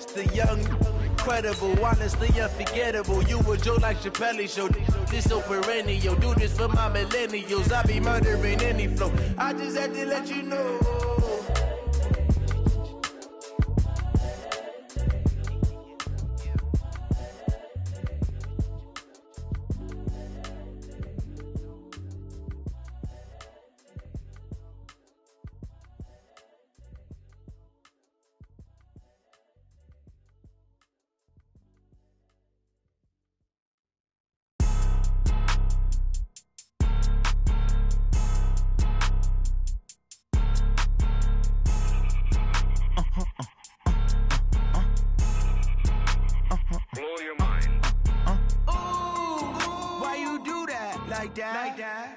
The young, incredible, honestly unforgettable. You a Joe like Chappelle show. This so perennial. Do this for my millennials. I be murdering any flow. I just had to let you know.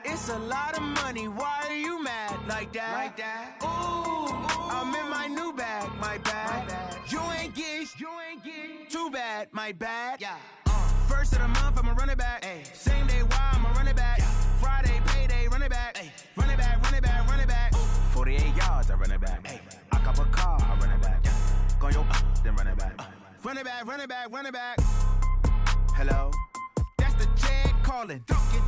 It's a lot of money, why are you mad like that? Ooh, I'm in my new bag, my bad. You ain't get too bad, my bad. Yeah. First of the month, I'ma run it back. Ay. Same day, why I'ma run it back. Friday, payday, run it back. Ay. Run it back, run it back, run it back. 48 yards, I run it back. Ay. I cop a car, I run it back. Go yo, then run it back. Run it back, run it back, run it back. Hello? That's the jag calling.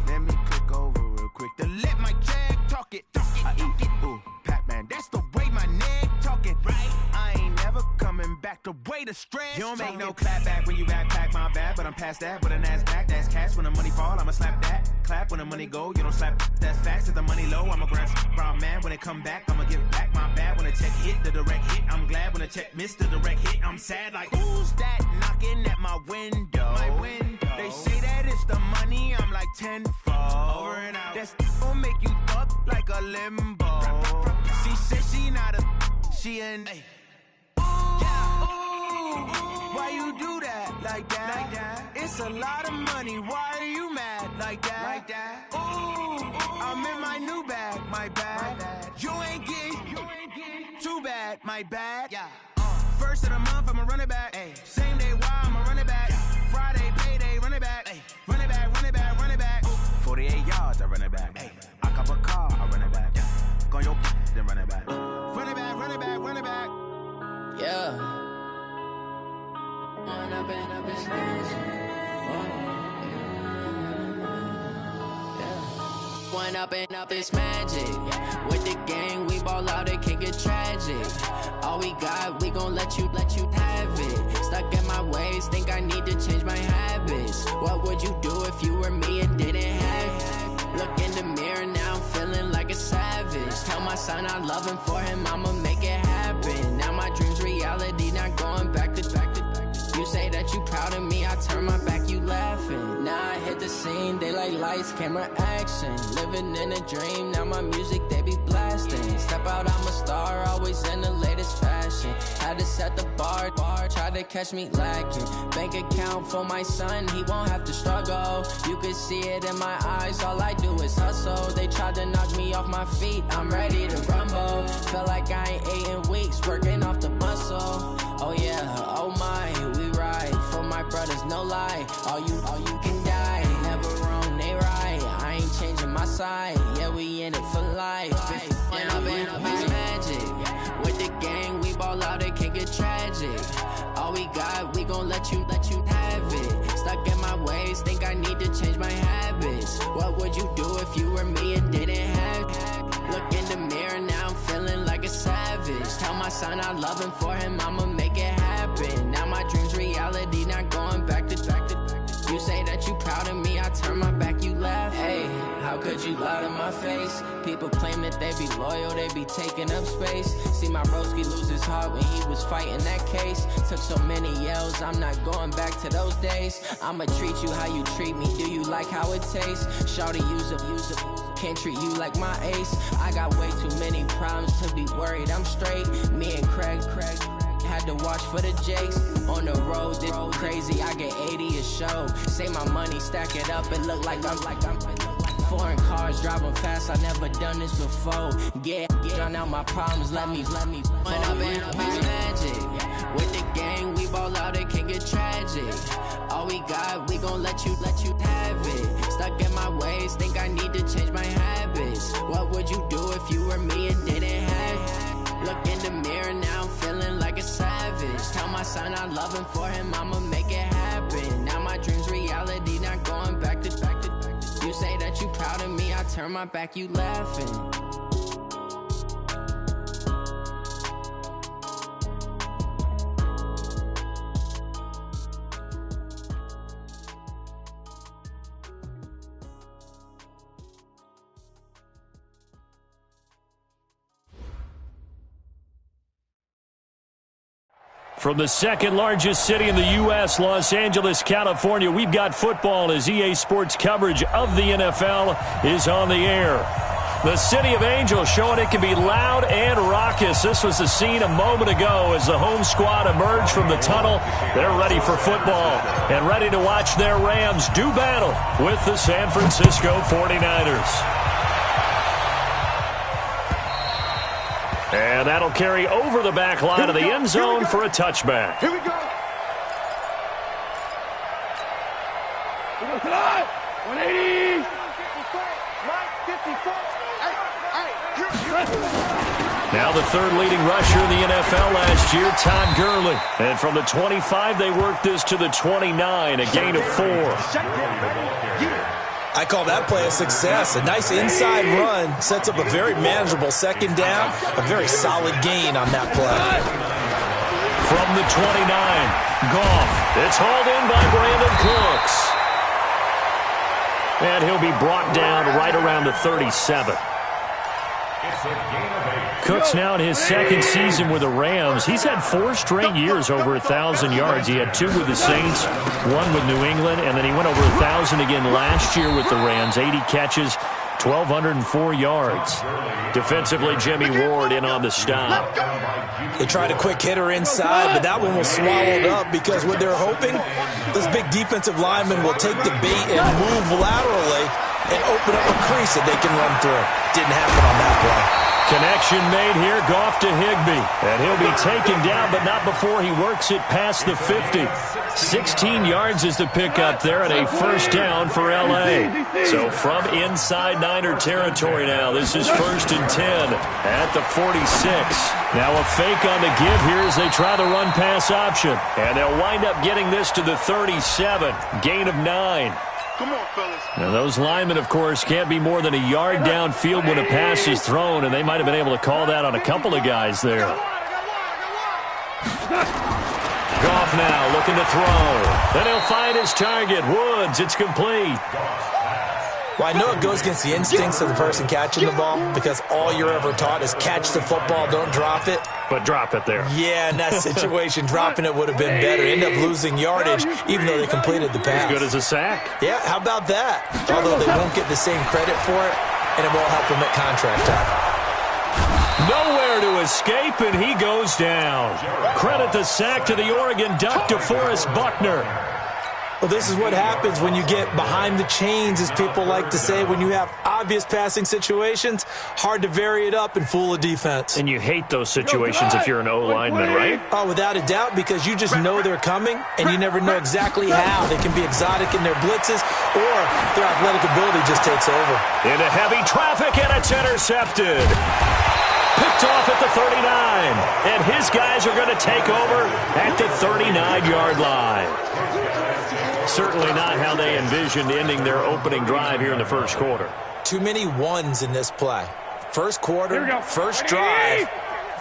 Let me click over real quick to let my jag talk it. I eat it, ooh, Pac-Man. That's the way my neck talking. Right? I ain't never coming back the way the stress. You don't make no clap back when you backpack, my bad, but I'm past that. With a NASDAQ, that's cash. When the money fall, I'ma slap that. Clap when the money go, you don't slap. That's facts. If the money low, I'ma grab brown man. When it come back, I'ma give back my bad. When the check hit, the direct hit. I'm glad when the check missed the direct hit. I'm sad like, who's that knocking at my window? My window. They say that it's the money, I'm like tenfold. Over and out. That's gon' make you up like a limbo. She said she not a, she an. Ooh, why you do that like that? It's a lot of money, why are you mad like that? Ooh, I'm in my new bag, my bad. You ain't get too bad, my bad. Yeah. First of the month, I'ma run it back. Ay. Same day, why I'ma run it back. Friday, payday, run it back. Ay. Run it back, run it back, run it back. 48 yards, I run it back. Ay. I cop a car, I run it back. Go yo, then run it back. Run it back, run it back, run it back. Yeah. Run up in a business. One up and up is magic. With the gang, we ball out, it can get tragic. All we got, we gon' let you have it. Stuck in my ways, think I need to change my habits. What would you do if you were me and didn't have it? Look in the mirror, now I'm feeling like a savage. Tell my son I love him, for him I'ma make it happen. Now my dream's reality, not going back to. You say that you proud of me, I turn my back, you laughing. Now I hit the scene, they like lights, camera, action. Living in a dream, now my music, they be blasting. Step out, I'm a star, always in the latest fashion. Had to set the bar, try to catch me lacking. Bank account for my son, he won't have to struggle. You can see it in my eyes, all I do is hustle. They tried to knock me off my feet, I'm ready to rumble. Felt like I ain't ate in weeks, working off the muscle. Oh yeah, oh my, we ride for my brothers, no lie. All you can die, never wrong, they right. I ain't changing my side, yeah, we in it for life. When up in up is magic. With the gang, we ball out, it can get tragic. All we got, we gon' let you have it. Stuck in my ways, think I need to change my habits. What would you do if you were me and didn't have it? Look in the mirror, now I'm feeling like a savage. Tell my son I love him, for him I'ma make it happen. Now my dream's reality, not going back to. You say that you proud of me, I turn my back, you laugh. Hey, how could you lie to my face? People claim that they be loyal, they be taking up space. See my broski lose his heart when he was fighting that case. Took so many yells, I'm not going back to those days. I'ma treat you how you treat me, do you like how it tastes? Shawty, use up, can't treat you like my ace. I got way too many problems to be worried, I'm straight. Me and Craig had to watch for the Jakes. On the road, this crazy, I get 80 a show. Say my money, stack it up, it look like I'm foreign cars, driving fast, I never done this before. Get drown out my problems, let me When up and up is magic. With the gang, we ball out, it can get tragic. All we got, we gon' let you have it. Stuck in my ways, think I need to change my habits. What would you do if you were me and didn't have it? Look in the mirror, now I'm feeling like a savage. Tell my son not loving for him, I'ma make it happen. Now my dream's reality, not going back to. You say that you proud of me, I turn my back, you laughing. From the second largest city in the U.S., Los Angeles, California, we've got football as EA Sports coverage of the NFL is on the air. The City of Angels showing it can be loud and raucous. This was the scene a moment ago as the home squad emerged from the tunnel. They're ready for football and ready to watch their Rams do battle with the San Francisco 49ers. And that'll carry over the back line of the end zone for a touchback. Here we go. 180. Now the third leading rusher in the NFL last year, Todd Gurley. And from the 25, they worked this to the 29, a gain of 4. I call that play a success. A nice inside run sets up a very manageable second down. A very solid gain on that play. From the 29, Goff. It's hauled in by Brandon Cooks. And he'll be brought down right around the 37. Cooks now in his second season with the Rams. He's had 4 straight years over 1,000 yards. He had 2 with the Saints, 1 with New England, and then he went over 1,000 again last year with the Rams. 80 catches, 1,204 yards. Defensively, Jimmy Ward in on the stop. They tried a quick hitter inside, but that one was swallowed up because what they're hoping, this big defensive lineman will take the bait and move laterally and open up a crease that they can run through. Didn't happen on that play. Connection made here, Goff to Higbee. And he'll be taken down, but not before he works it past the 50. 16 yards is the pickup there and a first down for L.A. So from inside Niner territory now, this is 1st and 10 at the 46. Now a fake on the give here as they try the run-pass option. And they'll wind up getting this to the 37. Gain of 9. Come on, fellas. Now, those linemen, of course, can't be more than a yard downfield when a pass is thrown, and they might have been able to call that on a couple of guys there. Goff now looking to throw. Then he'll find his target. Woods, it's complete. Well, I know it goes against the instincts of the person catching the ball because all you're ever taught is catch the football, don't drop it. But drop it there. Yeah, in that situation, dropping it would have been better. End up losing yardage even though they completed the pass. As good as a sack. Yeah, how about that? Although they won't get the same credit for it, and it won't help them at contract time. Nowhere to escape, and he goes down. Credit the sack to the Oregon Duck, DeForest Buckner. Well, this is what happens when you get behind the chains, as people like to say. When you have obvious passing situations, hard to vary it up and fool a defense. And you hate those situations if you're an O-lineman, right? Oh, without a doubt, because you just know they're coming, and you never know exactly how. They can be exotic in their blitzes, or their athletic ability just takes over. Into heavy traffic, and it's intercepted. Picked off at the 39, and his guys are going to take over at the 39-yard line. Certainly not how they envisioned ending their opening drive here in the first quarter. Too many ones in this play. First quarter, first drive,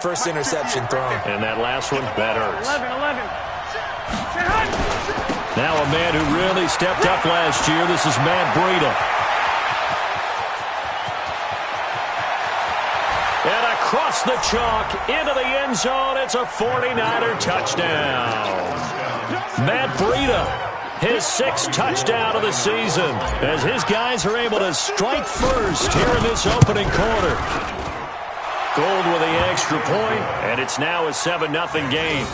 first interception thrown. And that last one, that hurts. 11. Now a man who really stepped up last year. This is Matt Breida. And across the chalk, into the end zone, it's a 49er touchdown. Matt Breida, his 6th touchdown of the season, as his guys are able to strike first here in this opening quarter. Gold with the extra point, and it's now a 7-0 game.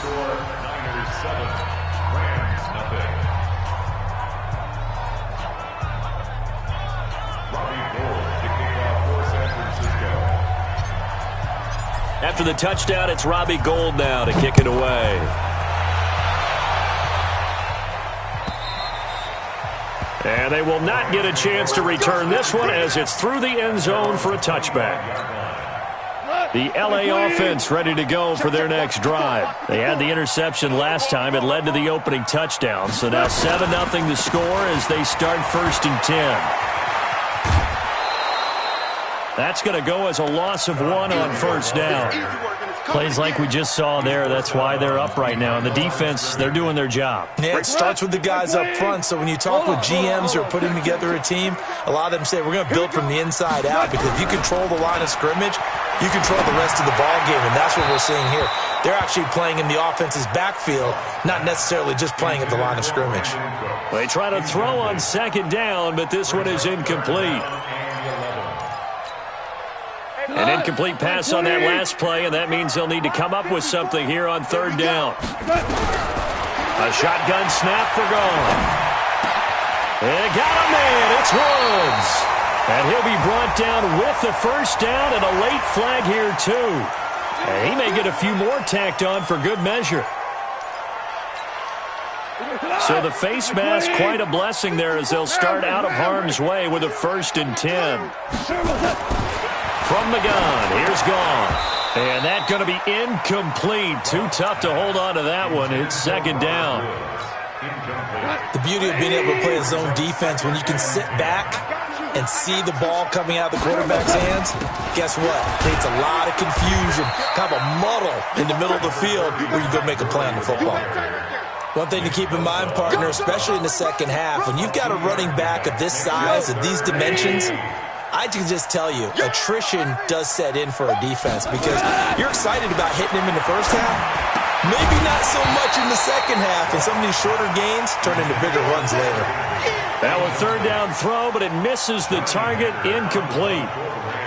After the touchdown, it's Robbie Gould now to kick it away. And they will not get a chance to return this one as it's through the end zone for a touchback. The L.A. offense ready to go for their next drive. They had the interception last time. It led to the opening touchdown. So now 7-0 the score as they start 1st and 10. That's going to go as a loss of 1 on 1st down. Plays like we just saw there. That's why they're up right now. And the defense, they're doing their job. Yeah, it starts with the guys up front. So when you talk with GMs who are putting together a team, a lot of them say we're going to build from the inside out, because if you control the line of scrimmage, you control the rest of the ball game, and that's what we're seeing here. They're actually playing in the offense's backfield, not necessarily just playing at the line of scrimmage. They try to throw on 2nd down, but this one is incomplete. An incomplete pass on that last play, and that means they'll need to come up with something here on 3rd down. A shotgun snap for Gone. They got a man. It's Woods. And he'll be brought down with the 1st down, and a late flag here, too. And he may get a few more tacked on for good measure. So the face mask, quite a blessing there, as they'll start out of harm's way with a 1st and 10. From the gun, here's Gone. And that's going to be incomplete. Too tough to hold on to that one. It's 2nd down. The beauty of being able to play a zone defense, when you can sit back and see the ball coming out of the quarterback's hands, guess what? It creates a lot of confusion, kind of a muddle in the middle of the field where you go make a play on the football. One thing to keep in mind, partner, especially in the second half, when you've got a running back of this size, of these dimensions, I can just tell you, attrition does set in for a defense, because you're excited about hitting him in the first half. Maybe not so much in the second half, and some of these shorter gains turn into bigger runs later. Now a 3rd down throw, but it misses the target, incomplete.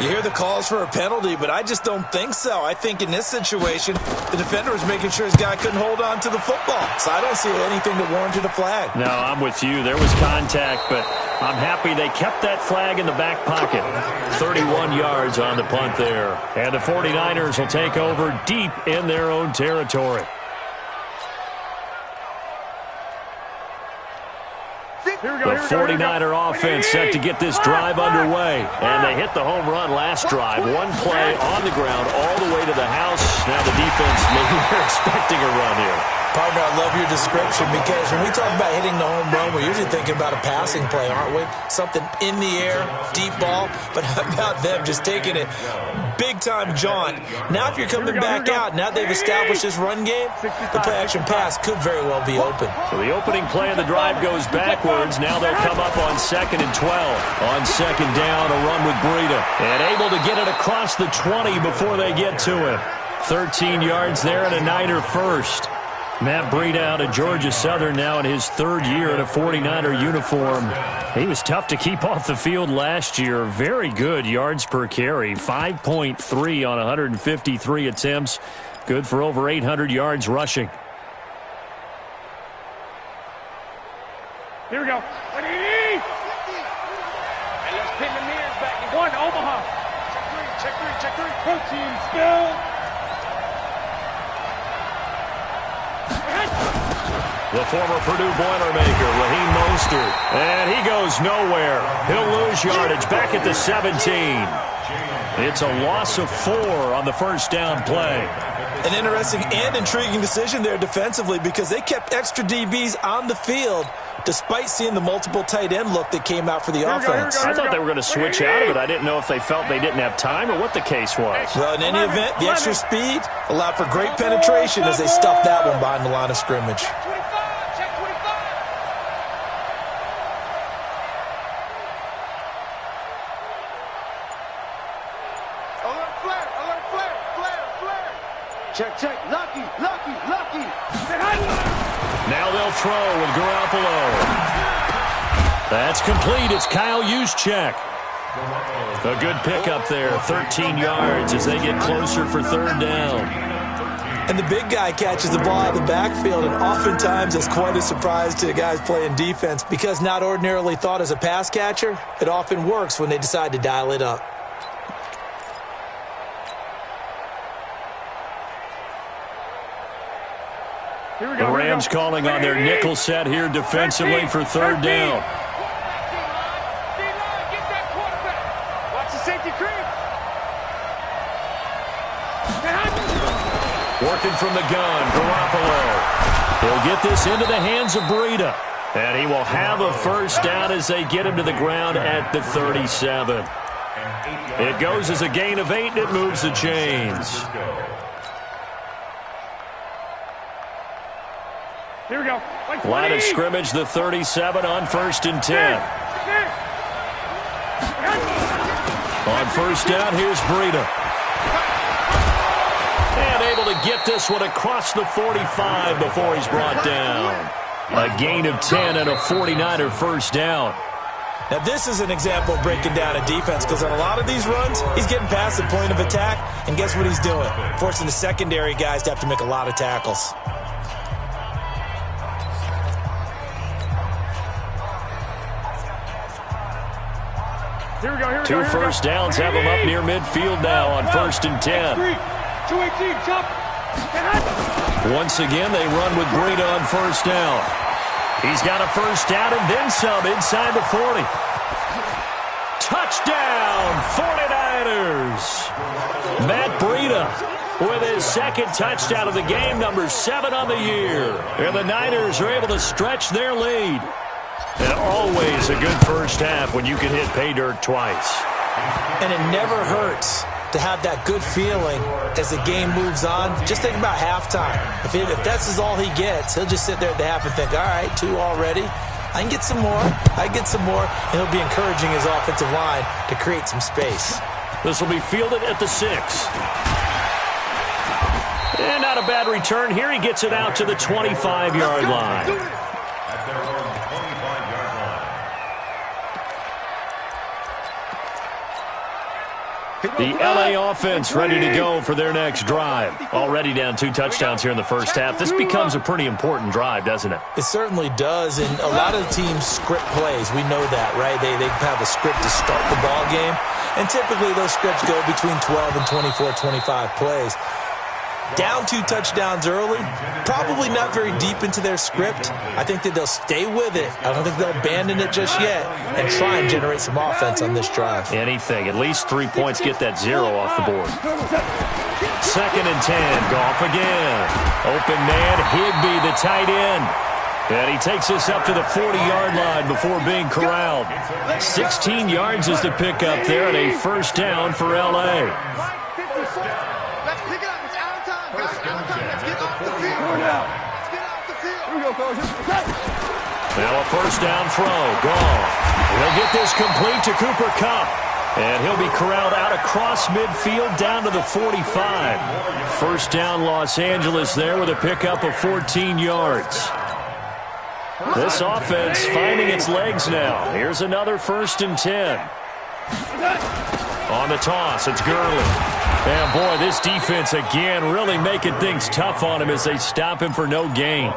You hear the calls for a penalty, but I just don't think so. I think in this situation, the defender was making sure his guy couldn't hold on to the football. So I don't see anything that warranted a flag. No, I'm with you. There was contact, but I'm happy they kept that flag in the back pocket. 31 yards on the punt there. And the 49ers will take over deep in their own territory. The 49er offense set to get this drive underway. And they hit the home run last drive. One play on the ground all the way to the house. Now the defense, maybe they're expecting a run here. Partner, I love your description, because when we talk about hitting the home run, we're usually thinking about a passing play, aren't we? Something in the air, deep ball. But how about them just taking it big-time jaunt? Now if you're coming back out, now they've established this run game, the play-action pass could very well be open. So the opening play of the drive goes backwards. Now they'll come up on 2nd and 12. On 2nd down, a run with Breida. And able to get it across the 20 before they get to him. 13 yards there and a Niner first. Matt Breida out of Georgia Southern, now in his 3rd year in a 49er uniform. He was tough to keep off the field last year. Very good yards per carry, 5.3 on 153 attempts. Good for over 800 yards rushing. Here we go. And let's pin the mirrors back. 1, Omaha. Check 3. Protein spill. The former Purdue Boilermaker, Raheem Mostert. And he goes nowhere. He'll lose yardage back at the 17. It's a loss of 4 on the 1st down play. An interesting and intriguing decision there defensively, because they kept extra DBs on the field despite seeing the multiple tight end look that came out for the offense. I thought they were going to switch out of it. I didn't know if they felt they didn't have time or what the case was. Well, in any event, the extra speed allowed for great penetration as they stuffed that one behind the line of scrimmage. Check. Lucky. Now they'll throw with Garoppolo. That's complete. It's Kyle Juszczyk. A good pickup there. 13 yards as they get closer for 3rd down. And the big guy catches the ball out of the backfield, and oftentimes it's quite a surprise to the guys playing defense, because not ordinarily thought as a pass catcher, it often works when they decide to dial it up. The Rams calling on their nickel set here defensively for 3rd down. Watch the safety creep. from the gun. Garoppolo. He'll get this into the hands of Breida. And he will have a first down as they get him to the ground at the 37. It goes as a gain of 8, and it moves the chains. Here we go. Line of scrimmage, the 37 on 1st and 10. On first down, here's Breida. And able to get this one across the 45 before he's brought down. A gain of 10 and a 49er first down. Now, this is an example of breaking down a defense, because on a lot of these runs, he's getting past the point of attack, and guess what he's doing? Forcing the secondary guys to have to make a lot of tackles. Here we go. Two first downs have him up near midfield now on 1st and 10. 218, jump. Once again, they run with Breida on first down. He's got a first down and then some inside the 40. Touchdown, 49ers. Matt Breida with his second touchdown of the game, number 7 on the year. And the Niners are able to stretch their lead. And always a good first half when you can hit pay dirt twice. And it never hurts to have that good feeling as the game moves on. Just think about halftime. If that's all he gets, he'll just sit there at the half and think, all right, 2 already. I can get some more. I get some more. And he'll be encouraging his offensive line to create some space. This will be fielded at the 6. And not a bad return here. He gets it out to the 25-yard line. The LA offense ready to go for their next drive. Already down 2 touchdowns here in the first half. This becomes a pretty important drive, doesn't it? It certainly does, and a lot of the teams script plays. We know that, right? They have a script to start the ball game, and typically those scripts go between 12 and 24, 25 plays. Down 2 touchdowns early, probably not very deep into their script. I think that they'll stay with it. I don't think they'll abandon it just yet and try and generate some offense on this drive. Anything. At least 3 points, get that 0 off the board. 2nd and 10, Goff again. Open man, Higbee, the tight end. And he takes us up to the 40-yard line before being corralled. 16 yards is the pickup there and a first down for L.A. Now a first down throw. Gone. He'll get this complete to Cooper Kupp. And he'll be corralled out across midfield down to the 45. First down Los Angeles there with a pickup of 14 yards. This offense finding its legs now. Here's another 1st and 10. On the toss, it's Gurley. And boy, this defense again really making things tough on him as they stop him for no gain.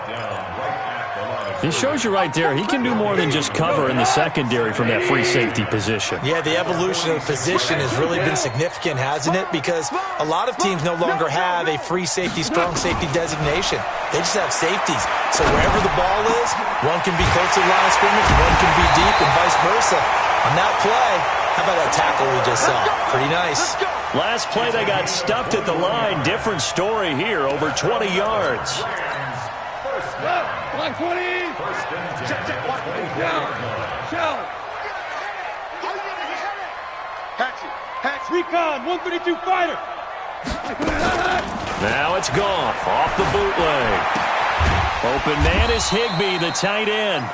It shows you right there, he can do more than just cover in the secondary from that free safety position. Yeah, the evolution of the position has really been significant, hasn't it? Because a lot of teams no longer have a free safety, strong safety designation. They just have safeties. So wherever the ball is, one can be close to the line of scrimmage, one can be deep, and vice versa. On that play, how about that tackle we just saw? Pretty nice. Last play, they got stuffed at the line. Different story here, over 20 yards. Line 20. Check. Shell. Hatch. Recon. 132 fighter. Now it's gone. Off the bootleg. Open man is Higbee, the tight end.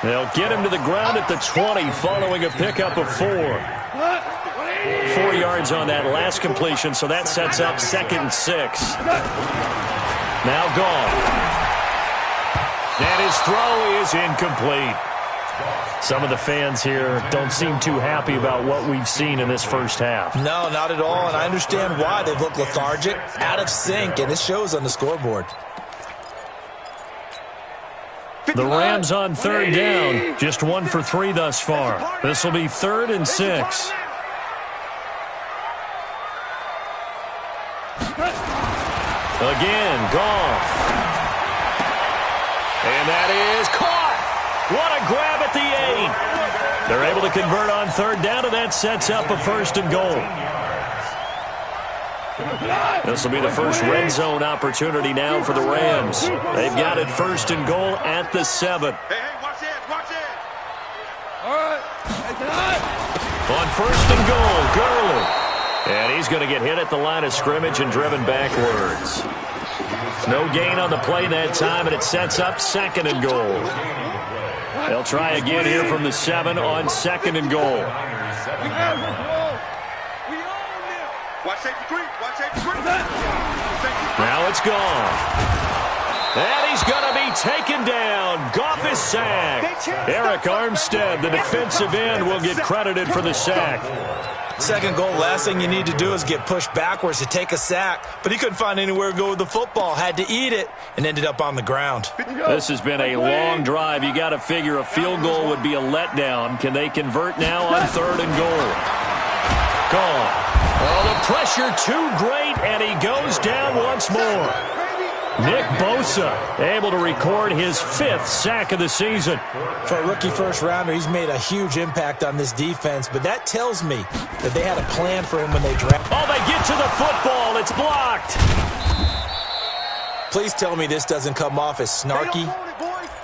They'll get him to the ground at the 20 following a pickup of 4. 4 yards on that last completion, so that sets up 2nd and 6. Now gone. And his throw is incomplete. Some of the fans here don't seem too happy about what we've seen in this first half. No, not at all, and I understand why. They've looked lethargic, out of sync, and it shows on the scoreboard. The Rams on 3rd down, just 1 for 3 thus far. This will be 3rd and 6. Again, Goff. And that is caught. What a grab at the 8. They're able to convert on 3rd down, and that sets up a 1st and goal. This will be the first red zone opportunity now for the Rams. They've got it 1st and goal at the 7. Hey, watch it, watch it. All right. On 1st and goal, Gurley. And he's going to get hit at the line of scrimmage and driven backwards. No gain on the play that time, and it sets up 2nd and goal. They'll try again here from the 7 on 2nd and goal. Watch safety 3. Watch safety 3. Now it's gone. And he's going to be taken down. Goff is sacked. Eric Armstead, the defensive end, will get credited for the sack. 2nd goal, last thing you need to do is get pushed backwards to take a sack. But he couldn't find anywhere to go with the football. Had to eat it and ended up on the ground. This has been a long drive. You got to figure a field goal would be a letdown. Can they convert now on 3rd and goal? Gone. Oh, the pressure too great, and he goes down once more. Nick Bosa able to record his 5th sack of the season. For a rookie first-rounder, he's made a huge impact on this defense, but that tells me that they had a plan for him when they drafted. Oh, they get to the football. It's blocked. Please tell me this doesn't come off as snarky.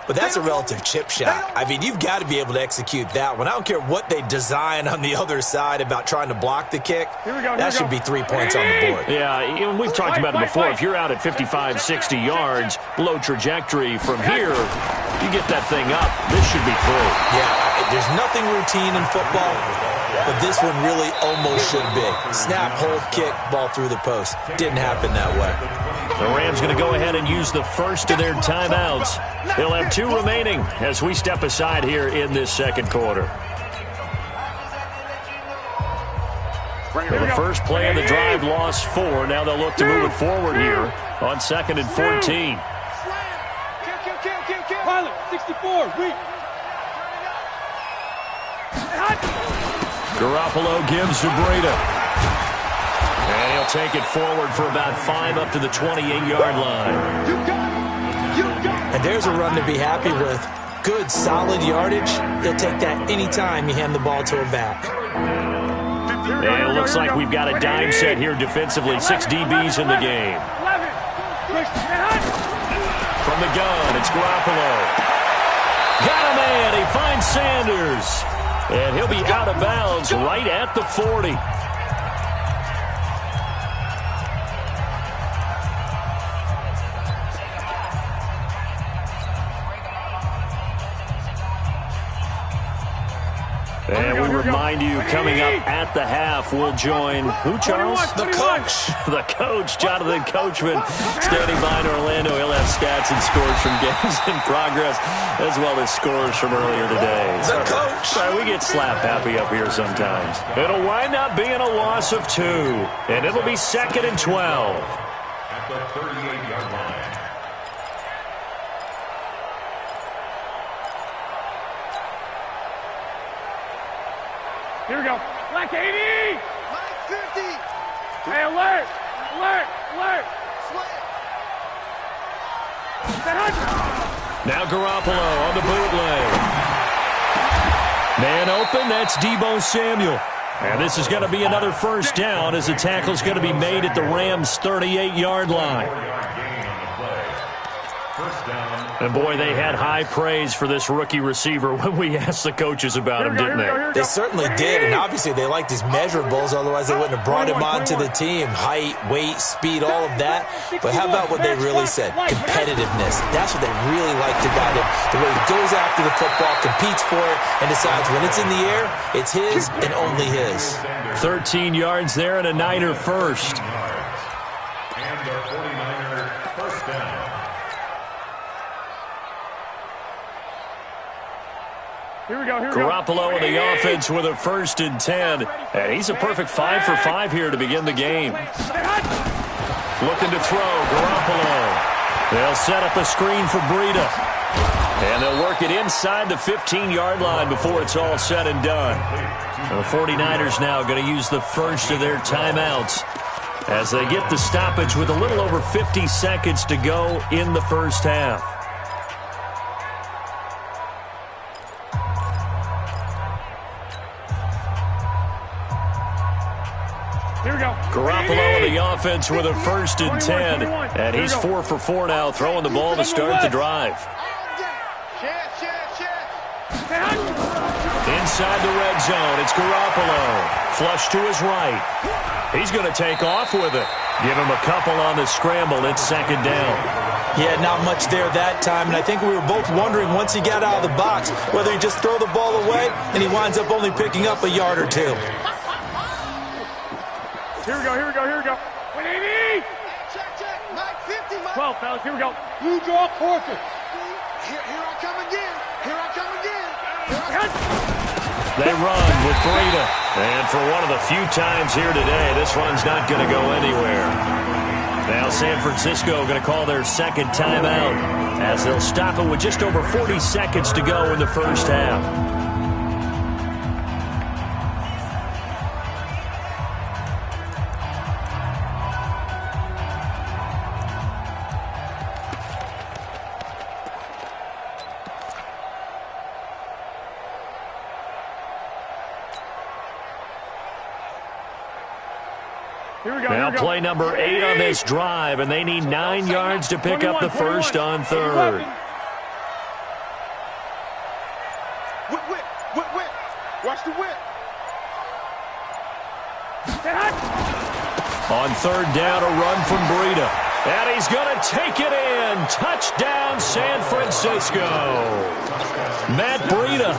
But that's a relative chip shot. I mean, you've got to be able to execute that one. I don't care what they design on the other side about trying to block the kick. That should be 3 points on the board. Yeah, we've talked about it before. If you're out at 55, 60 yards, low trajectory from here, you get that thing up. This should be 3. Yeah, there's nothing routine in football, but this one really almost should be. Snap, hold, kick, ball through the post. Didn't happen that way. The Rams going to go ahead and use the first of their timeouts. They'll have 2 remaining as we step aside here in this 2nd quarter. Well, the first play of the drive lost 4. Now they'll look to move it forward here on 2nd and 14. Pilot, 64, weak. Garoppolo gives to Breida. And he'll take it forward for about 5 up to the 28-yard line. And there's a run to be happy with. Good, solid yardage. He'll take that anytime you hand the ball to a back. And it looks like we've got a dime set here defensively. 6 DBs in the game. From the gun, it's Garoppolo. Got a man. He finds Sanders. And he'll be out of bounds right at the 40. And we remind you, coming up at the half, we'll join who, Charles? The coach. The coach, Jonathan Coachman, standing by in Orlando. He'll have stats and scores from games in progress, as well as scores from earlier today. The coach. Sorry, we get slap happy up here sometimes. It'll wind up being a loss of 2, and it'll be 2nd and 12. At the 38-yard line. Here we go. Black 80. Black 50. Hey, alert. Alert. Alert. Now Garoppolo on the bootleg. Man open, that's Deebo Samuel. And this is going to be another first down as the tackle's going to be made at the Rams' 38-yard line. And, boy, they had high praise for this rookie receiver when we asked the coaches about him, didn't they? They certainly did, and obviously they liked his measurables. Otherwise, they wouldn't have brought him onto the team. Height, weight, speed, all of that. But how about what they really said? Competitiveness. That's what they really liked about him. The way he goes after the football, competes for it, and decides when it's in the air, it's his and only his. 13 yards there and a Niner first. And the 49er first down. Here we go. Garoppolo in the offense with a 1st and 10. And he's a perfect 5 for 5 here to begin the game. Looking to throw, Garoppolo. They'll set up a screen for Breida. And they'll work it inside the 15-yard line before it's all said and done. The 49ers now going to use the first of their timeouts as they get the stoppage with a little over 50 seconds to go in the first half. Here we go. Garoppolo in the offense with a 1st and 10. And he's 4 for 4 now, throwing the ball to start the drive. Inside the red zone, it's Garoppolo. Flush to his right. He's going to take off with it. Give him a couple on the scramble. It's 2nd down. Yeah, not much there that time, and I think we were both wondering once he got out of the box whether he just throw the ball away and he winds up only picking up a yard or 2. Here we go, here we go, here we go. 180! Check. Mike 50, Mike. 12, fellas, here we go. You draw quarter. Here I come again. They run with Breida. And for one of the few times here today, this run's not going to go anywhere. Now San Francisco going to call their 2nd timeout as they'll stop it with just over 40 seconds to go in the first half. Now play number 8 on this drive, and they need 9 yards to pick up the first on 3rd. Whip. Watch the whip. On 3rd down, a run from Breida. And he's going to take it in. Touchdown, San Francisco. Matt Breida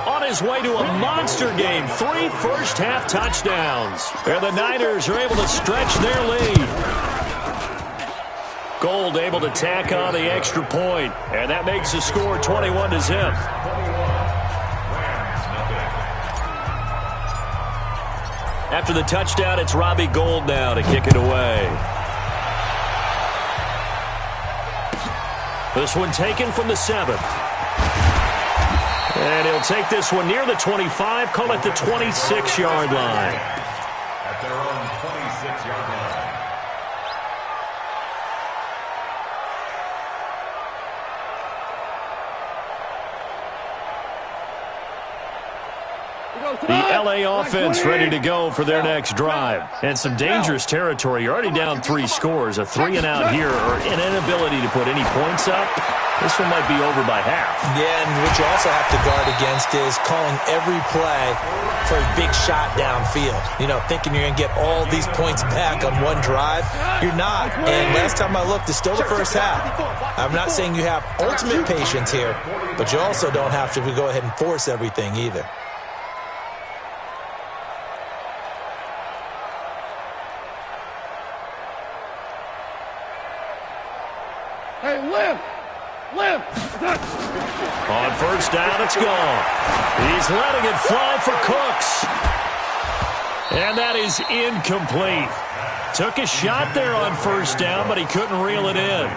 on his way to a monster game. 3 first-half touchdowns. And the Niners are able to stretch their lead. Gold able to tack on the extra point. And that makes the score 21-0. After the touchdown, it's Robbie Gould now to kick it away. This one taken from the 7th. And he'll take this one near the 25, call it the 26-yard line. At their own 26-yard line. The LA offense ready to go for their next drive. And some dangerous territory. You're already down 3 scores. A 3-and-out here or an inability to put any points up. This one might be over by half. Yeah, and what you also have to guard against is calling every play for a big shot downfield. You know, thinking you're going to get all these points back on one drive. You're not. And last time I looked, it's still the first half. I'm not saying you have ultimate patience here, but you also don't have to go ahead and force everything either. Hey, lift! On 1st down, it's gone. He's letting it fly for Cooks. And that is incomplete. Took a shot there on 1st down, but he couldn't reel it in.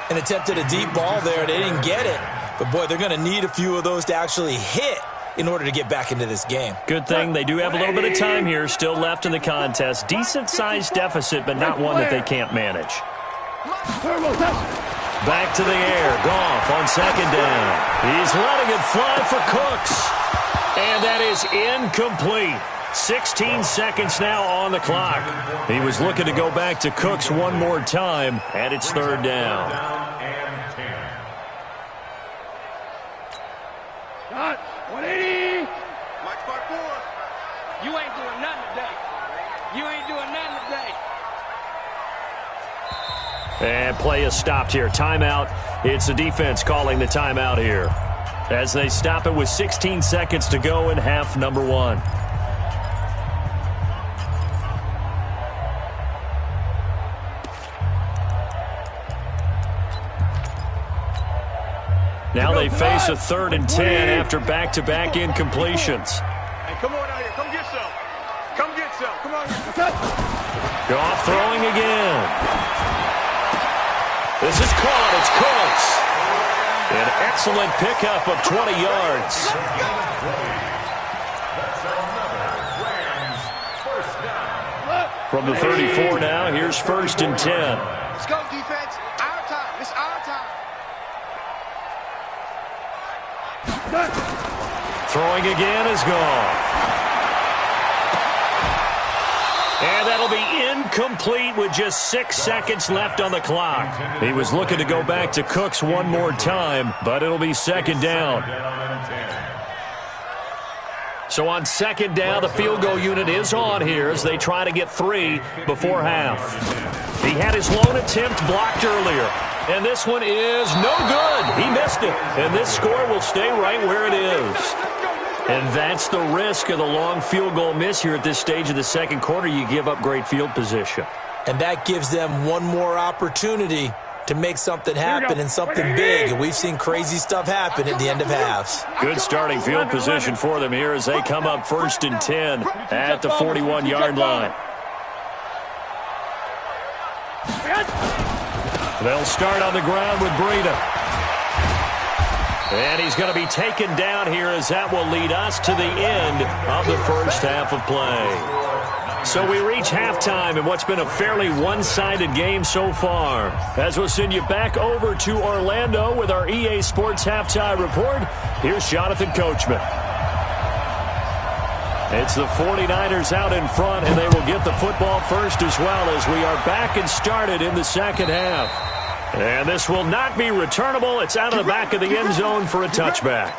And attempted a deep ball there. They didn't get it. But, boy, they're going to need a few of those to actually hit in order to get back into this game. Good thing they do have a little bit of time here still left in the contest. Decent-sized deficit, but not one that they can't manage. Back to the air. Goff on 2nd down. He's letting it fly for Cooks. And that is incomplete. 16 seconds now on the clock. He was looking to go back to Cooks one more time, and it's 3rd down. Got 180. Mike 5-4. You ain't doing nothing today. You ain't doing nothing today. And play is stopped here. Timeout. It's the defense calling the timeout here as they stop it with 16 seconds to go in half number 1. Now they face a 3rd and 10 after back-to-back incompletions. Hey, come on out here. Come get some. Come get some. Come on here. Goff throwing again. This is caught. It's Cooks. An excellent pickup of 20 yards. From the 34 now, here's 1st and 10. Let's go, defense. Our time. It's our time. Throwing again is Goff. And that'll be incomplete with just 6 seconds left on the clock. He was looking to go back to Cooks one more time, but it'll be second down. So on second down, the field goal unit is on here as they try to get 3 before half. He had his lone attempt blocked earlier, and this one is no good. He missed it, and this score will stay right where it is. And that's the risk of the long field goal miss here at this stage of the second quarter. You give up great field position. And that gives them one more opportunity to make something happen and something big. And we've seen crazy stuff happen at the end of halves. Good starting field position for them here as they come up 1st and 10 at the 41-yard line. They'll start on the ground with Breida. And he's going to be taken down here as that will lead us to the end of the first half of play. So we reach halftime in what's been a fairly one-sided game so far. As we'll send you back over to Orlando with our EA Sports Halftime Report, here's Jonathan Coachman. It's the 49ers out in front, and they will get the football first as well as we are back and started in the second half. And this will not be returnable. It's out of the back of the end zone for a touchback.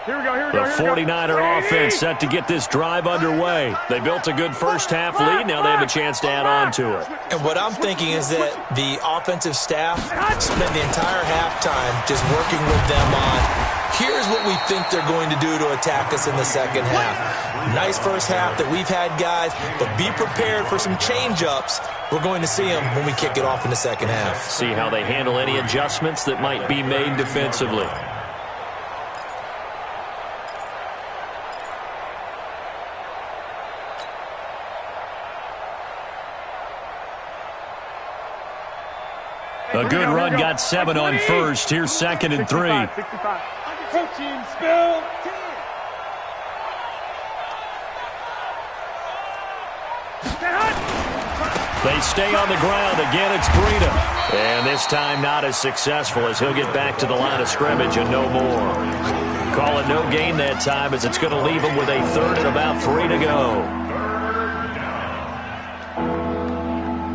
The 49er offense set to get this drive underway. They built a good first-half lead. Now they have a chance to add on to it. And what I'm thinking is that the offensive staff spend the entire halftime just working with them on, here's what we think they're going to do to attack us in the second half. Nice first half that we've had, guys, but be prepared for some change-ups. We're going to see them when we kick it off in the second half. See how they handle any adjustments that might be made defensively. A good run got 7 on first. Here's 2nd and 3. 15, spill. They stay on the ground. Again, it's Breida. And this time not as successful as he'll get back to the line of scrimmage and no more. Call it no gain that time as it's going to leave him with a 3rd and about 3 to go.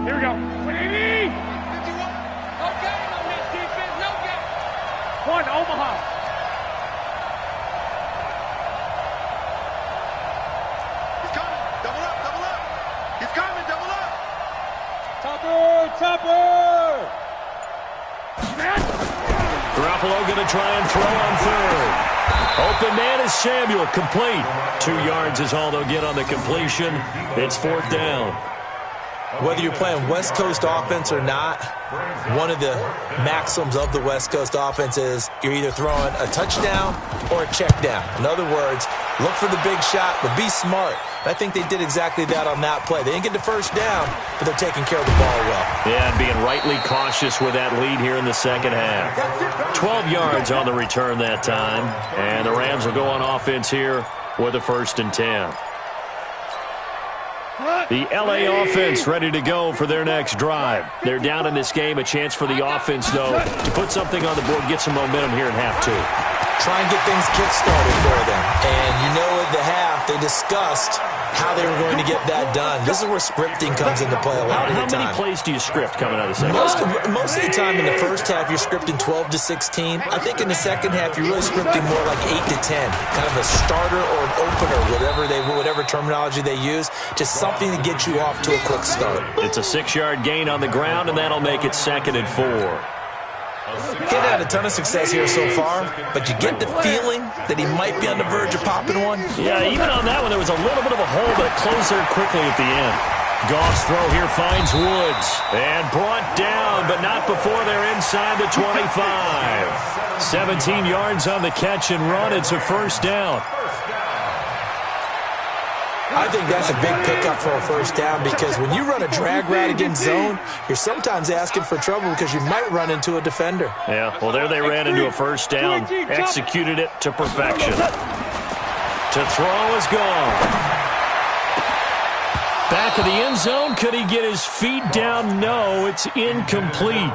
Here we go. One, Omaha. He's coming. Double up, double up. He's coming, double up. Topper. Garoppolo going to try and throw on 3rd. Open man is Samuel, complete. 2 yards is all they'll get on the completion. It's 4th down. Whether you're playing West Coast offense or not, one of the maxims of the West Coast offense is you're either throwing a touchdown or a check down. In other words, look for the big shot, but be smart. And I think they did exactly that on that play. They didn't get the first down, but they're taking care of the ball well. Yeah, and being rightly cautious with that lead here in the second half. 12 yards on the return that time, and the Rams will go on offense here with a 1st and 10. The LA offense ready to go for their next drive. They're down in this game. A chance for the offense, though, to put something on the board, get some momentum here in half 2. Try and get things kick-started for them. And you know at the half, they discussed how they were going to get that done. This is where scripting comes into play a lot of the time. How many plays do you script coming out of the second half? Most of the time in the first half, you're scripting 12 to 16. I think in the second half, you're really scripting more like 8 to 10. Kind of a starter or an opener, whatever terminology they use. Just something to get you off to a quick start. It's a 6-yard gain on the ground, and that'll make it 2nd and 4. He's had a ton of success here so far, but you get the feeling that he might be on the verge of popping one. Yeah, even on that one, there was a little bit of a hole, but it closed there quickly at the end. Goff's throw here finds Woods, and brought down, but not before they're inside the 25. 17 yards on the catch and run. It's a 1st down. I think that's a big pickup for a 1st down because when you run a drag route against zone, you're sometimes asking for trouble because you might run into a defender. Yeah, well, there they ran into a 1st down, executed it to perfection. To throw is gone. Back of the end zone, could he get his feet down? No, it's incomplete.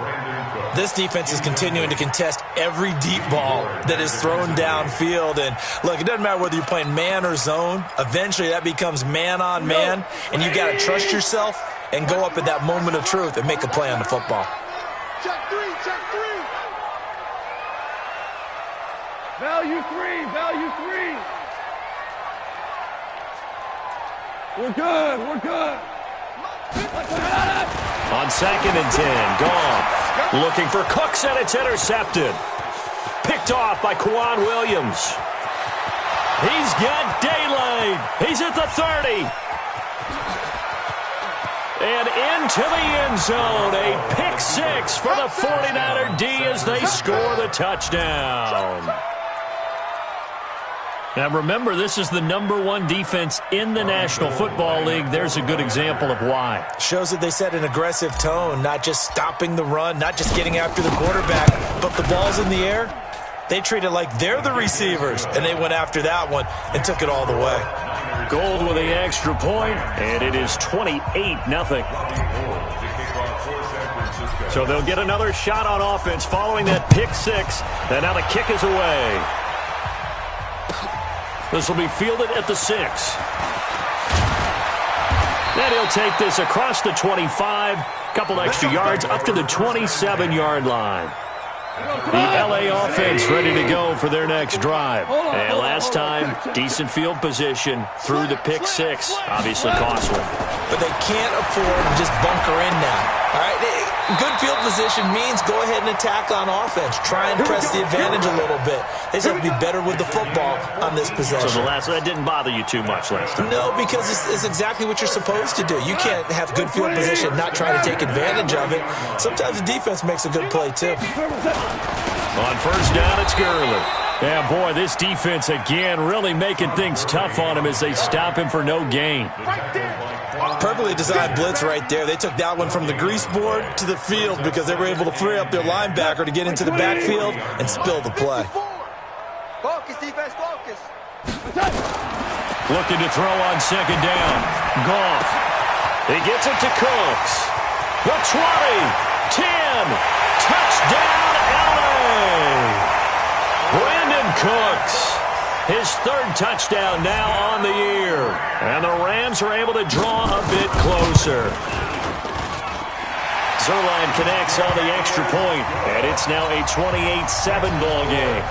This defense is continuing to contest every deep ball that is thrown downfield. And look, it doesn't matter whether you're playing man or zone. Eventually that becomes man on man, and you got to trust yourself and go up at that moment of truth and make a play on the football. Check three, check three. Value three, value three. We're good, we're good. On 2nd and 10, Goff looking for Cooks, and it's intercepted. Picked off by Quan Williams. He's got daylight. He's at the 30. And into the end zone. A pick 6 for the 49er D as they score the touchdown. Now remember, this is the #1 defense in the National Football League. There's a good example of why. Shows that they set an aggressive tone, not just stopping the run, not just getting after the quarterback, but the ball's in the air. They treat it like they're the receivers, and they went after that one and took it all the way. Gold with the extra point, and it is 28-0. So they'll get another shot on offense following that pick 6, and now the kick is away. This will be fielded at the 6. And he'll take this across the 25, couple extra yards up to the 27-yard line. The LA offense ready to go for their next drive. And last time, decent field position through the pick 6. Obviously costly. But they can't afford to just bunker in now. All right, good field position means go ahead and attack on offense. Try and press the advantage a little bit. They just have to be better with the football on this possession. So that didn't bother you too much last time? No, because it's exactly what you're supposed to do. You can't have good field position, not try to take advantage of it. Sometimes the defense makes a good play, too. On 1st down, it's Gurley. Yeah, boy, this defense again really making things tough on him as they stop him for no gain. Perfectly designed blitz right there. They took that one from the grease board to the field because they were able to free up their linebacker to get into the backfield and spill the play. Focus, defense, focus. Looking to throw on 2nd down. Goff. He gets it to Cooks. The 20, 10, touchdown LA. Brandon Cooks. His 3rd touchdown now on the year. And the Rams are able to draw a bit closer. Zerline connects on the extra point, and it's now a 28-7 ball game.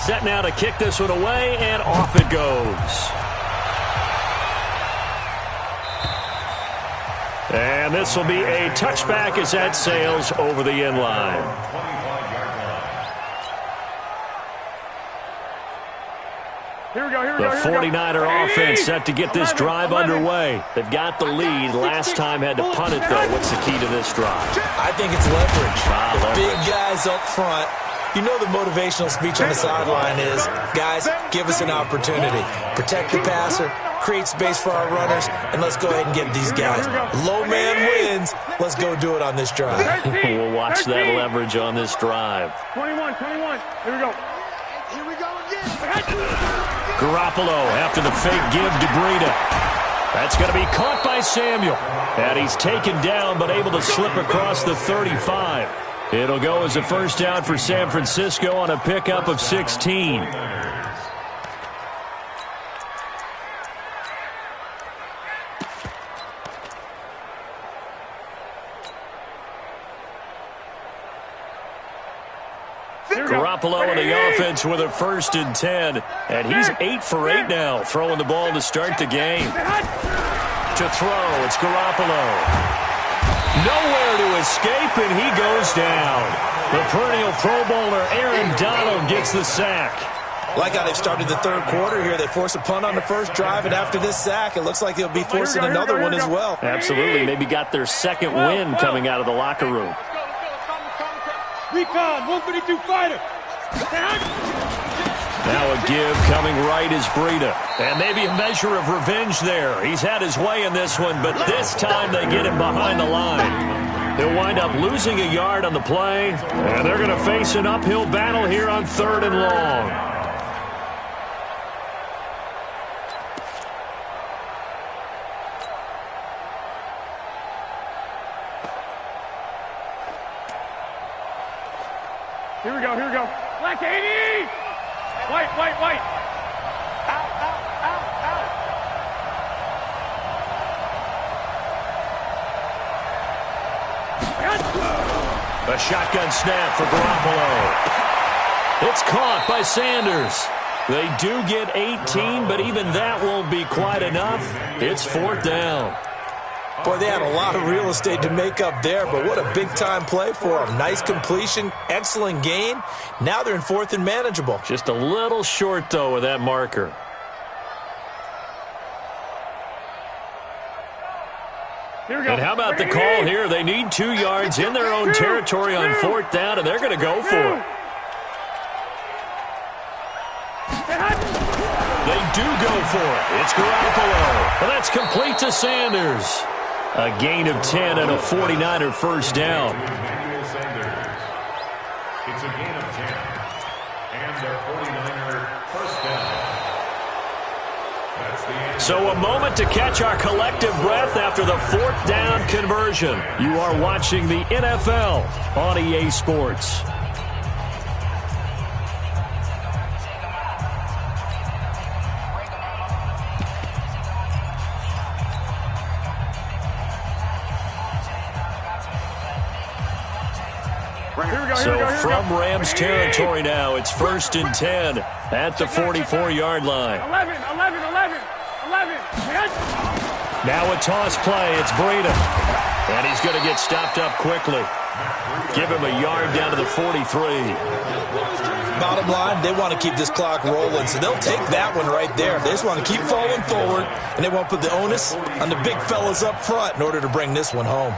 Set now to kick this one away, and off it goes. And this will be a touchback as that sails over the end line. The 49er offense set to get this drive underway. They've got the lead. Last time had to punt it, though. What's the key to this drive? I think it's leverage. The big guys up front. You know the motivational speech on the sideline is, guys, give us an opportunity. Protect the passer, create space for our runners, and let's go ahead and get these guys. Low man wins. Let's go do it on this drive. We'll watch that leverage on this drive. 21. Here we go. Here we go again. Garoppolo after the fake give to Breida. That's going to be caught by Samuel. And he's taken down but able to slip across the 35. It'll go as a 1st down for San Francisco on a pickup of 16. Garoppolo in the offense with a 1st and 10. And he's 8 for 8 now, throwing the ball to start the game. To throw, it's Garoppolo. Nowhere to escape, and he goes down. The perennial Pro Bowler Aaron Donald gets the sack. Like how they've started the 3rd quarter here. They force a punt on the 1st drive, and after this sack, it looks like they'll be forcing another one as well. Absolutely. Maybe got their 2nd win coming out of the locker room. Recon, 152 fighter. Now a give coming right is Breida. And maybe a measure of revenge there. He's had his way in this one, but this time they get him behind the line. He'll wind up losing a yard on the play, and they're going to face an uphill battle here on 3rd and long. Here we go, here we go. Black 80! White, white, white. Out, out, out, out. A shotgun snap for Garoppolo. It's caught by Sanders. They do get 18, but even that won't be quite enough. It's 4th down. Boy, they had a lot of real estate to make up there, but what a big-time play for them. Nice completion, excellent gain. Now they're in 4th and manageable. Just a little short, though, with that marker. And how about the call here? They need 2 yards in their own territory on 4th down, and they're going to go for it. They do go for it. It's Garoppolo. And that's complete to Sanders. A gain of 10 and a 49er first down. It's a gain of 10 and their 49er first down. That's the end. So a moment to catch our collective breath after the 4th down conversion. You are watching the NFL on EA Sports. So from Rams territory now, it's 1st and 10 at the 44-yard line. 11. Now a toss play. It's Breida. And he's going to get stopped up quickly. Give him a yard down to the 43. Bottom line, they want to keep this clock rolling, so they'll take that one right there. They just want to keep falling forward, and they won't put the onus on the big fellas up front in order to bring this one home.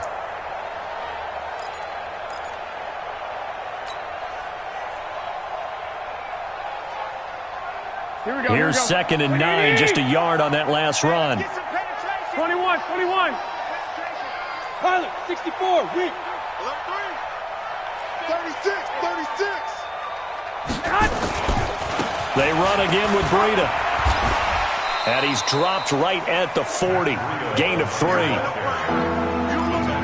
Here's 2nd and 9, just a yard on that last run. 21. Pilot, 64, Rick. 36. They run again with Breida. And he's dropped right at the 40. Gain of 3.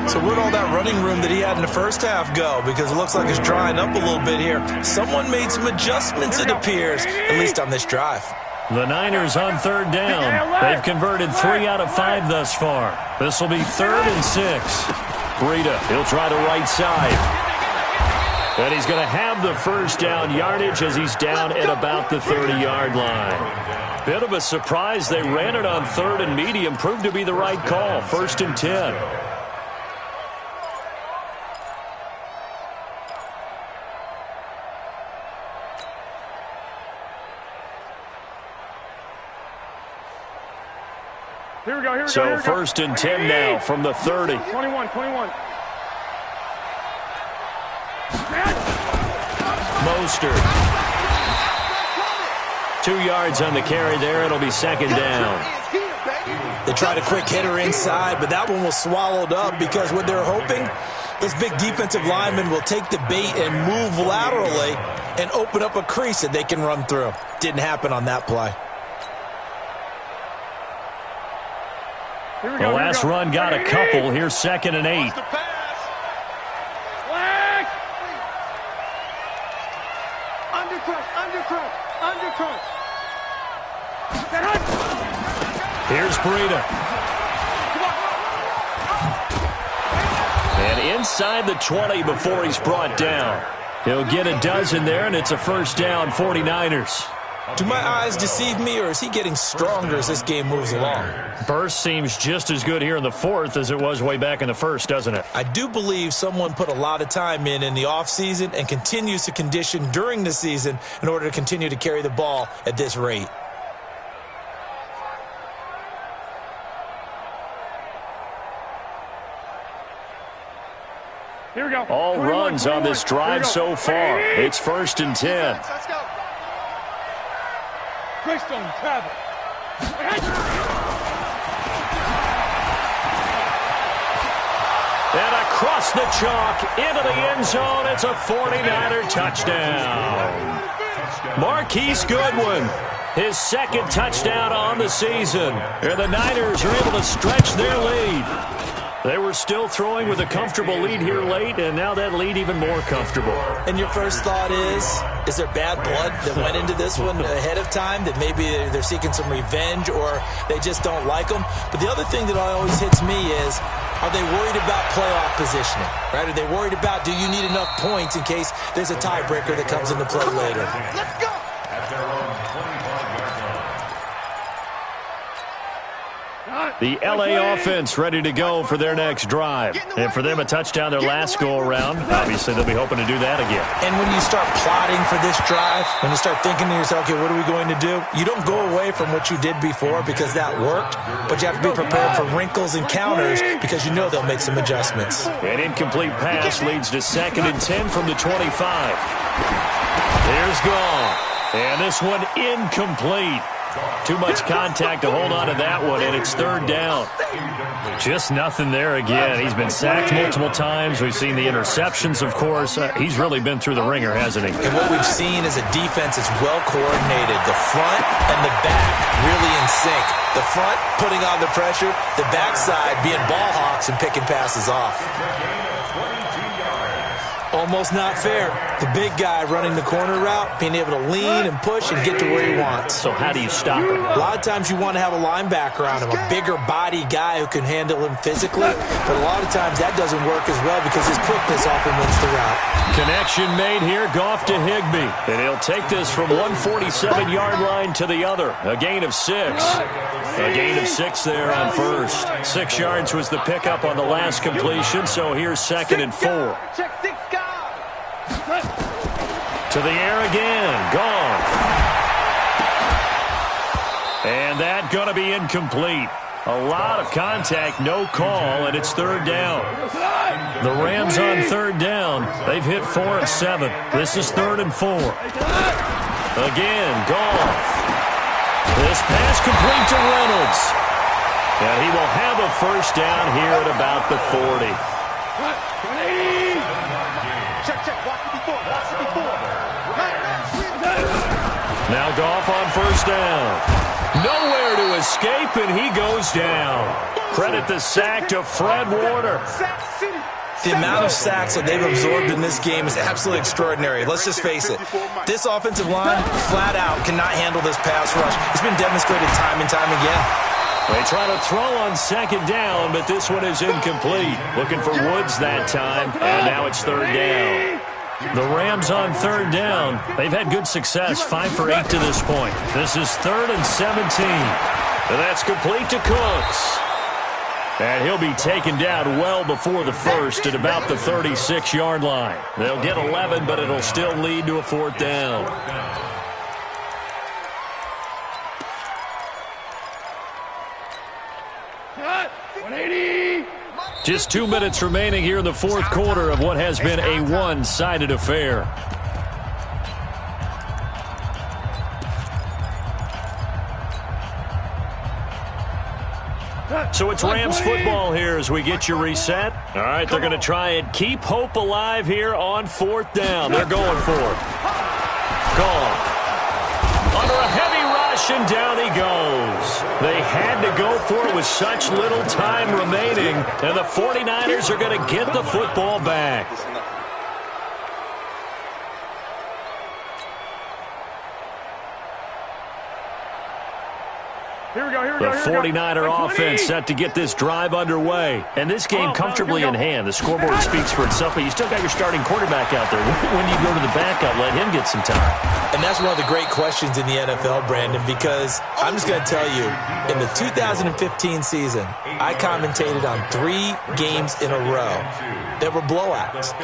So where'd all that running room that he had in the first half go? Because it looks like it's drying up a little bit here. Someone made some adjustments, it appears, at least on this drive. The Niners on 3rd down. They've converted 3 out of 5 thus far. This will be 3rd and 6. Breida, he'll try the right side. And he's going to have the first down yardage as he's down at about the 30-yard line. Bit of a surprise. They ran it on 3rd and medium. Proved to be the right call. 1st and 10. Here we go. So 1st and 10 now from the 30. 21. Mostert. 2 yards on the carry there. It'll be 2nd down. They tried a quick hitter inside, but that one was swallowed up because what they're hoping, this big defensive lineman will take the bait and move laterally and open up a crease that they can run through. Didn't happen on that play. The last run got a couple. Here's 2nd and 8. Undercut. Here's Breida. And inside the 20 before he's brought down. He'll get a dozen there, and it's a first down, 49ers. Do my eyes deceive me, or is he getting stronger as this game moves along? Burst seems just as good here in the 4th as it was way back in the 1st, doesn't it? I do believe someone put a lot of time in the offseason and continues to condition during the season in order to continue to carry the ball at this rate. Here we go. All 21, runs on this drive so far. It's 1st and 10. Let's go. Greystone travel. And across the chalk into the end zone. It's a 49er touchdown. Marquise Goodwin, his 2nd touchdown on the season. And the Niners are able to stretch their lead. They were still throwing with a comfortable lead here late, and now that lead even more comfortable. And your first thought is there bad blood that went into this one ahead of time, that maybe they're seeking some revenge or they just don't like them? But the other thing that always hits me is, are they worried about playoff positioning? Right? Are they worried about, do you need enough points in case there's a tiebreaker that comes into play later? Let's go! At their own 25-yard line. The LA offense ready to go for their next drive. And for them, a touchdown their last go-around. Obviously, they'll be hoping to do that again. And when you start plotting for this drive, when you start thinking to yourself, okay, what are we going to do? You don't go away from what you did before because that worked, but you have to be prepared for wrinkles and counters because you know they'll make some adjustments. An incomplete pass leads to 2nd and 10 from the 25. There's Goff. And this one incomplete. Too much contact to hold on to that one, and it's 3rd down. Just nothing there again. He's been sacked multiple times. We've seen the interceptions, of course. He's really been through the ringer, hasn't he? And what we've seen is a defense that's well coordinated. The front and the back really in sync. The front putting on the pressure, the backside being ball hawks and picking passes off. Almost not fair. The big guy running the corner route, being able to lean and push and get to where he wants. So how do you stop it? A lot of times you want to have a linebacker on him, a bigger body guy who can handle him physically, but a lot of times that doesn't work as well because his quickness often wins the route. Connection made here, Goff to Higbee. And he'll take this from 147-yard line to the other. A gain of 6. A gain of 6 there on first. 6 yards was the pickup on the last completion, so here's 2nd and 4. Check 6 guys. To the air again. Gone. And that going to be incomplete. A lot of contact, no call, and it's 3rd down. The Rams on 3rd down. They've hit 4 of 7. This is 3rd and 4. Again, Goff. This pass complete to Reynolds. And he will have a first down here at about the 40. Now Goff on first down. Nowhere to escape, and he goes down. Credit the sack to Fred Warner. The amount of sacks that they've absorbed in this game is absolutely extraordinary. Let's just face it. This offensive line, flat out, cannot handle this pass rush. It's been demonstrated time and time again. They try to throw on 2nd down, but this one is incomplete. Looking for Woods that time, and now it's 3rd down. The Rams on 3rd down. They've had good success, 5 for 8 to this point. This is 3rd and 17. And that's complete to Cooks. And he'll be taken down well before the first at about the 36-yard line. They'll get 11, but it'll still lead to a 4th down. Cut. 180. Just 2 minutes remaining here in the 4th quarter of what has been a one-sided affair. So it's Rams football here as we get you reset. All right, they're going to try and keep hope alive here on 4th down. They're going for it. Gone. Under a heavy rush, and down he goes. They had to go for it with such little time remaining, and the 49ers are going to get the football back. The 49er offense set to get this drive underway. And this game comfortably in hand. The scoreboard speaks for itself, but you still got your starting quarterback out there. When do you go to the backup? Let him get some time. And that's one of the great questions in the NFL, Brandon, because I'm just going to tell you, in the 2015 season, I commentated on 3 games in a row that were blowouts.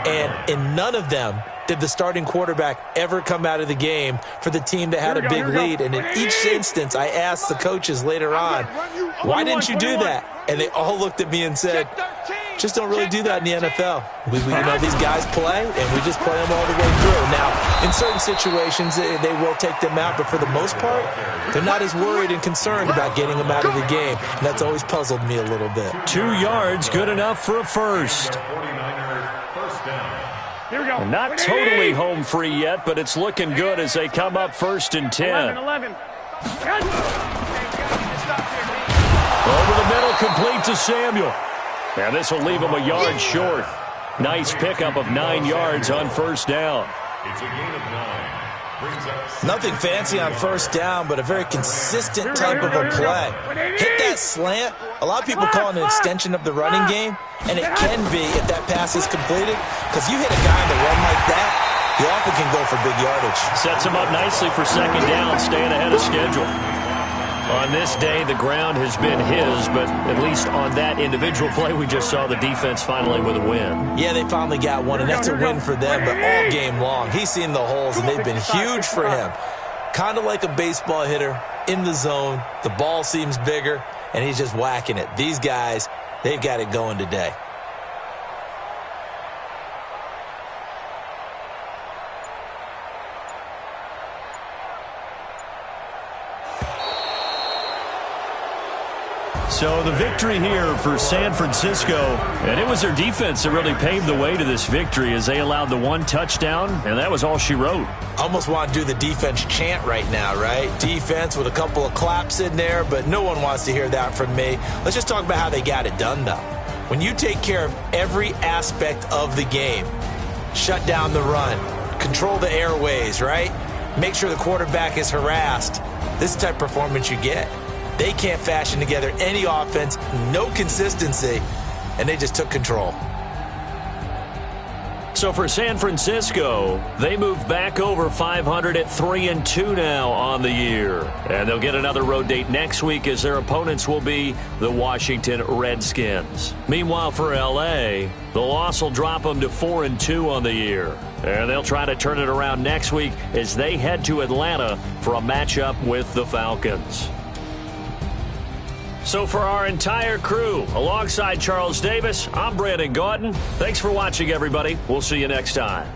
And in none of them did the starting quarterback ever come out of the game for the team that had a big lead. And in each instance, I asked the coaches later on, why didn't you do that? And they all looked at me and said, just don't really do that in the NFL. We know these guys play, and we just play them all the way through. Now, in certain situations, they will take them out, but for the most part, they're not as worried and concerned about getting them out of the game. And that's always puzzled me a little bit. 2 yards, good enough for a first. Here we go. Not totally home free yet, but it's looking good as they come up 1st and 10. 11. Over the middle, complete to Samuel. And this will leave him a yard short. Nice pickup of 9 yards on first down. It's a gain of 9. Nothing fancy on first down, but a very consistent type of a play. Hit that slant. A lot of people call it an extension of the running game, and it can be if that pass is completed, because you hit a guy on the run like that, he often can go for big yardage. Sets him up nicely for second down, staying ahead of schedule. On this day, the ground has been his, but at least on that individual play, we just saw the defense finally with a win. Yeah, they finally got one, and that's a win for them, but all game long, he's seen the holes, and they've been huge for him. Kind of like a baseball hitter in the zone. The ball seems bigger, and he's just whacking it. These guys, they've got it going today. So the victory here for San Francisco, and it was their defense that really paved the way to this victory as they allowed the 1 touchdown, and that was all she wrote. Almost want to do the defense chant right now, right? Defense with a couple of claps in there, but no one wants to hear that from me. Let's just talk about how they got it done, though. When you take care of every aspect of the game, shut down the run, control the airways, right? Make sure the quarterback is harassed. This is the type of performance you get. They can't fashion together any offense, no consistency, and they just took control. So for San Francisco, they move back over 500 at 3-2 now on the year. And they'll get another road date next week as their opponents will be the Washington Redskins. Meanwhile, for L.A., the loss will drop them to 4-2 on the year. And they'll try to turn it around next week as they head to Atlanta for a matchup with the Falcons. So for our entire crew, alongside Charles Davis, I'm Brandon Gaudin. Thanks for watching, everybody. We'll see you next time.